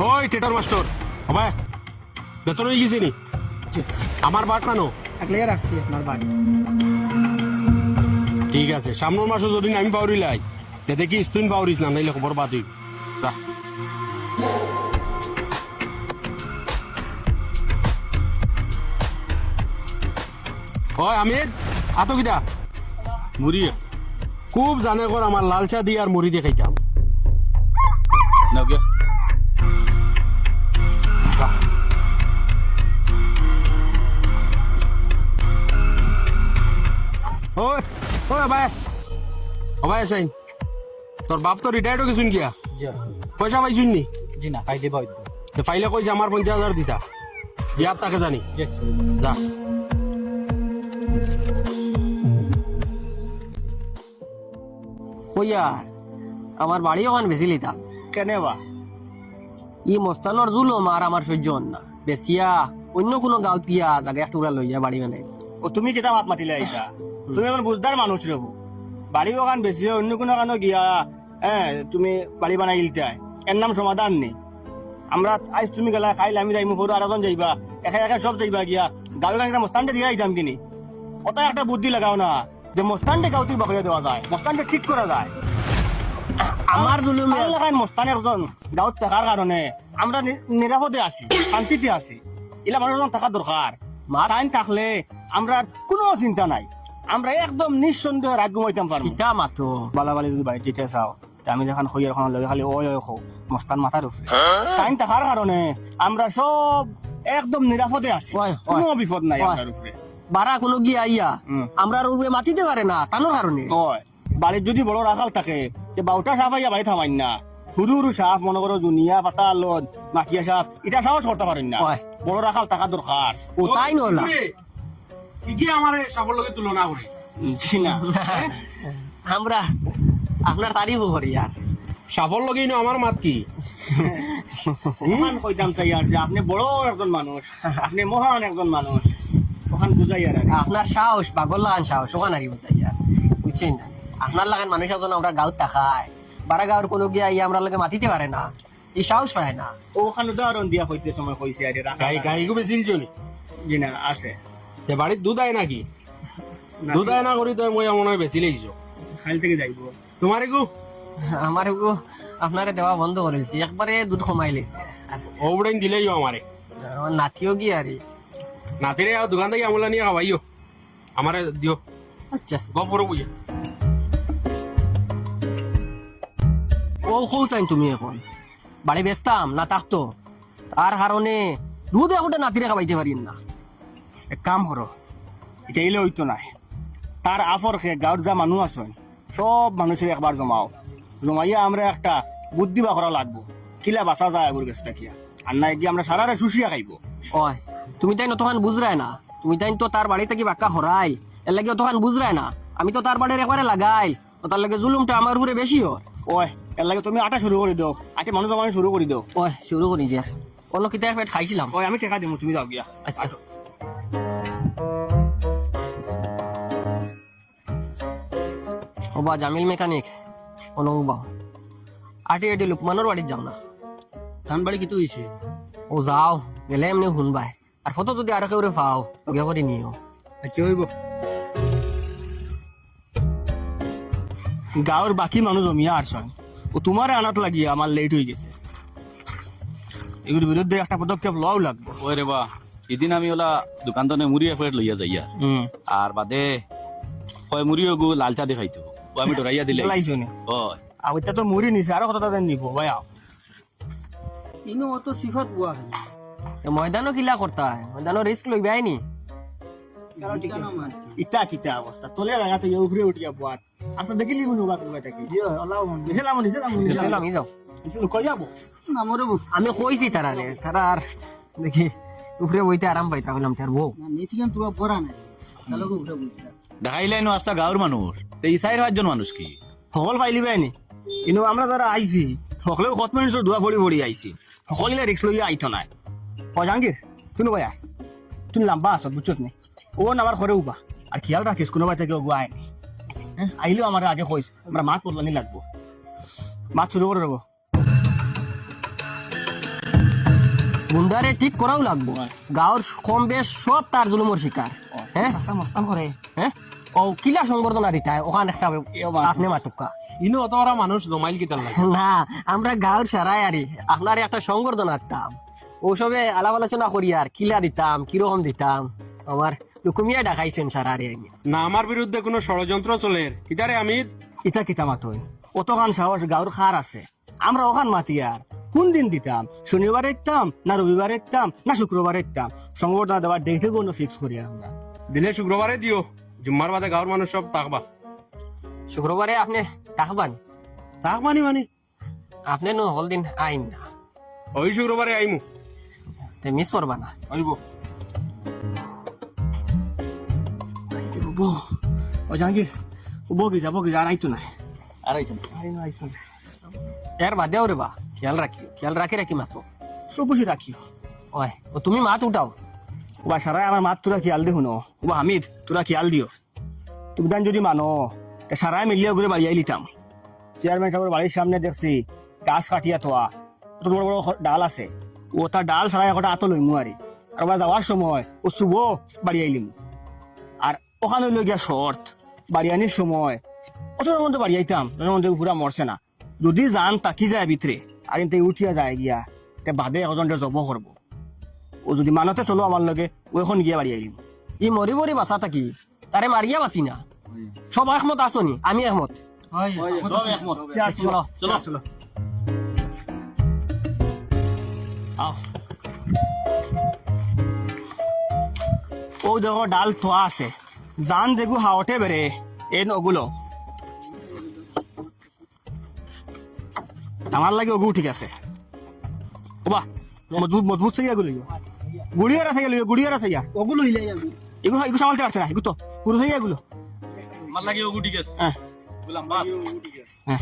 ওই টেটার মাস্টার হবে বেতন হয়ে গেছে নি আমার বাট কানো একলে রাখছি আপনার বাড়ি। ঠিক আছে সামনের মাসে যদি আমি পাউরি লাই তে দেখি তুই পাউরিস না নাইলে খবর বাদ হইব যা ওই আমিদ আতো কিটা মুড়ি খুব জানে কর আমার লাল চা দিয়ে আর মুড়ি দিয়ে খাইতাম নাও গিয়া ওই ওই ভাই ও ভাই সাইন তোর বাপ তো রিটায়ার্ড হয়ে গেছুন গিয়া জি পয়সা পাইছুন নি জি না পাইলে বৈধ। তো ফাইলে কইছে আমার 50,000 দিতা বিয়ার তাকে জানি যা কইয়া আমার বাড়ি ওখান বেশি লিতাম কেনে বা ই মস্তানোর জুলুম আর আমার সহ্য হন না বেশিয়া অন্য কোনো গাঁত গিয়া জায়গা একটা লইয়া বাড়ি বানাই ও তুমি কেটা মাত মাতিলে আইতা তুমি এখন বুঝদার মানুষ রবু বাড়ি ওখান বেশি অন্য কোনো কানো গিয়া হ্যাঁ তুমি বাড়ি বানাই গিলতে এর নাম সমাধান নেই আমরা আজ তুমি গেলা খাইলে আমি যাইমু সরু আর যাইবা একা একা সব যাইবা গিয়া গাঁও গান মস্তানটা দিয়ে আইতাম কিনি ওটা একটা বুদ্ধি লাগাও না যে মস্তানটা গাঁওতে বাকিয়ে দেওয়া যায় মস্তানটা ঠিক করা যায় আমার জুলুম এলাকায় মস্তান একজন গাঁৱত থাকার কারণে আমরা নিরাপদে আছি শান্তিতে আছি এলা মানুষজন থাকা দরকার টাইম থাকলে আমরা কোনো চিন্তা নাই আমরা একদম নিঃসন্দেহ রাত ঘুমাইতাম পারবো ইটা মাতো বালাবালি যদি বাড়ি যেতে চাও তে আমি যখন হইয়ার খান লগে খালি ওই ওই খো মস্তান মাথার উপরে টাইম থাকার কারণে আমরা সব একদম নিরাপদে আছি ওই, ওই। কোনো বিপদ নাই ওই। আমার উপরে বারা কোনো গিয়া আইয়া হুম। আমরা রুমে মাতিতে পারে না তানোর কারণে হয় বাড়ির যদি বড় রাখাল থাকে তে বাউটা সাফ আইয়া বাড়ি থামাইন না হুরু হুরু সাফ মনে করো জুনিয়া পাতা লোদ মাটিয়া সাফ এটা সাহস করতে পারেন না ওই। বড় রাখাল টাকা দরকার ও তাই নলা কি আমার সাফল লগে তুলনা করে জি না আমরা আপনার তারিফ করি আর সাফল লগেই না আমার মাত কি মহান কইতাম চাই আর যে আপনি বড় একজন মানুষ আপনি মহান একজন মানুষ ওখান বুঝাই আর আপনার সাহস পাগল লাগান সাহস ওখান আর বুঝাই আর বুঝছেন না আপনার লাগান মানুষ একজন আমরা গাঁত থাকায় বারা গাঁর কোনো গিয়া ইয়া আমরা লাগে মাতিতে পারে না এই সাহস হয় না ওখান উদাহরণ দিয়া কইতে সময় কইছে আর গাই গাইগো বেশি জনি জি না আছে তে বাড়ির দুধ আয় নাকি দুধ আয় না করি তো মই মনে হয় বেশি লেগেছো খাইল থেকে যাইব তোমারে গো আমার গো আপনারে দেওয়া বন্ধ করেছি একবারে দুধ কমাই লেছে আর ওবড়াইন দিলেই আমারে আমার নাতিও গিয়া রে নাতিরে আর দোকান থেকে আমলা নিয়ে খাওয়াইও আমারে দিও আচ্ছা গপ করো বুঝে ও খুঁজছেন তুমি এখন বাড়ি বেচতাম না থাকতো তার কারণে দুধ এখন নাতিরে খাওয়াইতে পারি না এক কাম করো এটা এলে হইতো নাই তার আফর খে গাঁৱৰ যা মানুষ আছেন সব মানুষের একবার জমাও জমাইয়া আমরা একটা বুদ্ধি বা করা লাগবো কিলা বাঁচা যায় আগর গেছে কিয়া আর নাই কি আমরা সারারে শুষিয়া খাইব ওই তুমি তাই নতখান বুঝরায় না তুমি তাই তো তার বাড়ি থেকে বাক্কা হরাই এর লাগে অতখান বুঝরায় না আমি তো তার বাড়ির একবারে লাগাই ও তার লাগে জুলুমটা আমার উপরে বেশি হয় ওই এর লাগে তুমি আটা শুরু করে দাও আটে মানুষ জমানো শুরু করে দাও ওই শুরু করি দিয়া অন্য কিতা পেট খাইছিলাম ওই আমি টাকা দিমু তুমি যাও গিয়া আচ্ছা ও বা জামিল মেকানিক অনুবা আটি আটি লুকমানোর বাড়ির যাও না ধান বাড়ি কি হইছে ও যাও গেলে এমনি শুনবাই আর ফটো যদি আর কেউ পাও লগে করে নিও আচ্ছা হইব গাঁৱৰ বাকি মানুষ জমিয়া আসছেন ও তোমার আনাত লাগিয়া আমার লেট হয়ে গেছে এগুলোর বিরুদ্ধে একটা পদক্ষেপ লওয়াও লাগবে ওই রে বা এদিন আমি ওলা দোকান তো মুড়ি এক প্লেট লইয়া যাইয়া আর বাদে কয় মুড়ি গু লাল চা দেখাইতো ও আমি ডরাইয়া দিলে লাইছো নি ওই আর ওইটা তো মুড়ি নিছে আরো কত টাকা নিব ভাই ইনো অত সিফাত বুয়া ময়দানও কিলা করতা ময়দানও রিস্ক লইবাই নি ইটা কিটা অবস্থা তোলে লাগা তো উফরে উঠিয়া বুয়াত আপনি দেখিলি কোনো বাক বুয়া থাকি জি আল্লাহ নিছিলাম চলো, আমি যাও নিছিল কই যাব না মরে বউ আমি কইছি তারারে তারা আর দেখি উপরে বইতে আরাম পাইতা বললাম তার বউ নিছিলাম তোরা পড়া নাই তালকে উঠে বলছিলা দেখাইলাই নো আস্তা গাঁৱৰ মানুষ তে ইসাইর পাঁচজন মানুষ কি সকল ফাইলিবে নি কিন্তু আমরা যারা আইছি সকলেও কত মানুষের দোয়া ফড়ি ফড়ি আইছি সকলে রিক্স লইয়া আইতো নাই ও জাহাঙ্গীর তুই ভাইয়া তুই লম্বা আস বুঝছত নি ও আমার ঘরে উবা আর খেয়াল রাখিস কোনো বাই থেকে ওগুয়া আইনি হ্যাঁ আইলেও আমার আগে কইস আমরা মাছ পড়লানি লাগবো মাছ শুরু করে দেবো গুন্ডারে ঠিক করাও লাগবো গাঁৱৰ কম বেশ সব তার জুলুমর শিকার হ্যাঁ মস্তান করে হ্যাঁ ও কিলা সংবর্ধনা দিতায় ওখানে একটা আপনি মাতুকা ইনো অত ওরা মানুষ জমাইল কিতার লাগে না আমরা গাঁৱৰ সারাই আরি আপনার একটা সংবর্ধনা দিতাম ওসবে আলাপ আলোচনা করি আর কিলা দিতাম কিরকম দিতাম আমার লুকুমিয়া ডাকাইছেন সারারে না আমার বিরুদ্ধে কোনো ষড়যন্ত্র চলে কিতারে আমিদ ইটা কিতা মাতই অতখান সাহস গাঁর খার আছে আমরা ওখান মাতি আর কোন দিন দিতাম শনিবারে দিতাম না রবিবারে দিতাম না শুক্রবারে দিতাম সংবর্ধনা দেওয়ার ডেটে কোনো ফিক্স করি আমরা দিনে শুক্রবারে দিও জুম্মার বাদে গাঁৱৰ মানুষ সব তাকবা শুক্রবারে আপনি ডাকবান তাকবানি মানে আপনি নো হল দিন আইন না ওই শুক্রবারে আইমু তে মিস করবা না আইব ও জাহাঙ্গীর বগি যা নাই তো নাই আর এই তো। এর বাদেও রে বা খেয়াল রাখি মাতো সব বুঝি রাখিও ওই ও তুমি মাত উঠাও ওবা সারাই আমার মাত তোরা খেয়াল দেখুন ওবা হামিদ তোরা খেয়াল দিও তুমি দান যদি মানো তা সারাই মিলিয়ে ঘুরে বাড়ি আইলিতাম চেয়ারম্যান সাহেবের বাড়ির সামনে দেখছি গাছ কাটিয়া তোয়া কত বড় বড় ডাল আছে ও তার ডাল সারাই একটা আতো লইমু আর ওবা যাওয়ার সময় ও শুভ বাড়ি আইলিম আর ওখানে লই গিয়া শর্ট বাড়ি আনির সময় অতটার মধ্যে বাড়ি আইতাম তার মধ্যে ঘুরা মরছে না যদি যান তাকি যায় ভিতরে আর কিন্তু উঠিয়া যায় গিয়া তে বাদে একজনকে জব করবো ও যদি মানতে চলো আমার লগে ও এখন গিয়া বাড়ি আইলিম ই মরি মরি বাঁচা থাকি তারে মারিয়া বাঁচি না সব একমত আসনি আমি একমত সব একমত। চলো চলো আও ও দেখো ডাল থোয়া আছে জান যেগু হাওটে বেড়ে এন ওগুলো আমার লাগে ওগু ঠিক আছে ওবা মজবুত সাইয়া গুলো গুড়িয়ার আছে গুড়িয়ার আছে ওগুলো হিলাই এগু এগু সামালতে পারছে না এগু তো পুরো সাইয়া গুলো আমার লাগে ওগু ঠিক আছে হ্যাঁ বললাম বাস হ্যাঁ